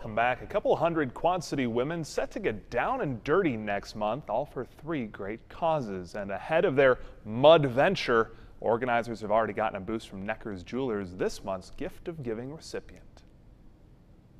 welcome back. A couple hundred Quad City women set to get down and dirty next month, all for 3 great causes. And ahead of their mud venture, organizers have already gotten a boost from Necker's Jewelers, this month's Gift of Giving recipient.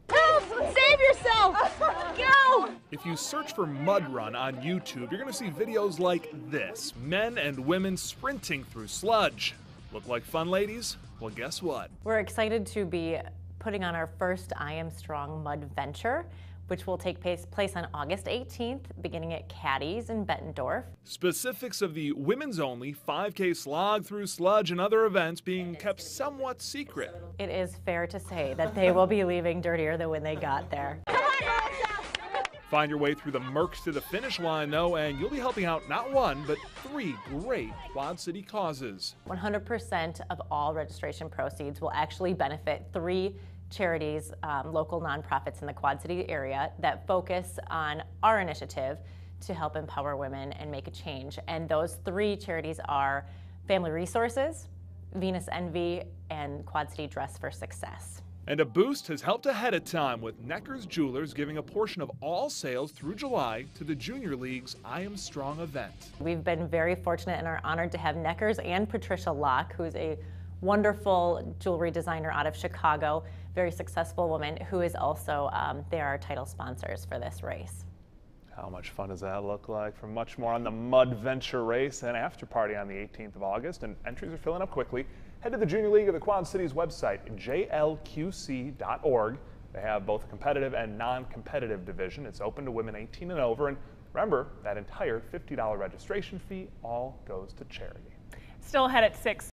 Help! Save yourself! Go! If you search for Mud Run on YouTube, you're going to see videos like this. Men and women sprinting through sludge. Look like fun, ladies? Well, guess what? We're excited to be putting on our first I Am Strong Mud Venture, which will take place on August 18th, beginning at Caddy's in Bettendorf. Specifics of the women's-only 5K slog through sludge and other events being kept somewhat secret. It is fair to say that they will be leaving dirtier than when they got there. Find your way through the murk to the finish line, though, and you'll be helping out not 1, but 3 great Quad City causes. 100% of all registration proceeds will actually benefit 3 charities, local nonprofits in the Quad City area that focus on our initiative to help empower women and make a change. And those 3 charities are Family Resources, Venus Envy, and Quad City Dress for Success. And a boost has helped ahead of time, with Necker's Jewelers giving a portion of all sales through July to the Junior League's I Am Strong event. We've been very fortunate and are honored to have Necker's and Patricia Locke, who's a wonderful jewelry designer out of Chicago, very successful woman, who is also, they are our title sponsors for this race. How much fun does that look like? For much more on the Mud Venture race and after party on the 18th of August, and entries are filling up quickly. Head to the Junior League or the Quad Cities website, jlqc.org. They have both a competitive and non-competitive division. It's open to women 18 and over, and remember, that entire $50 registration fee all goes to charity. Still ahead at 6.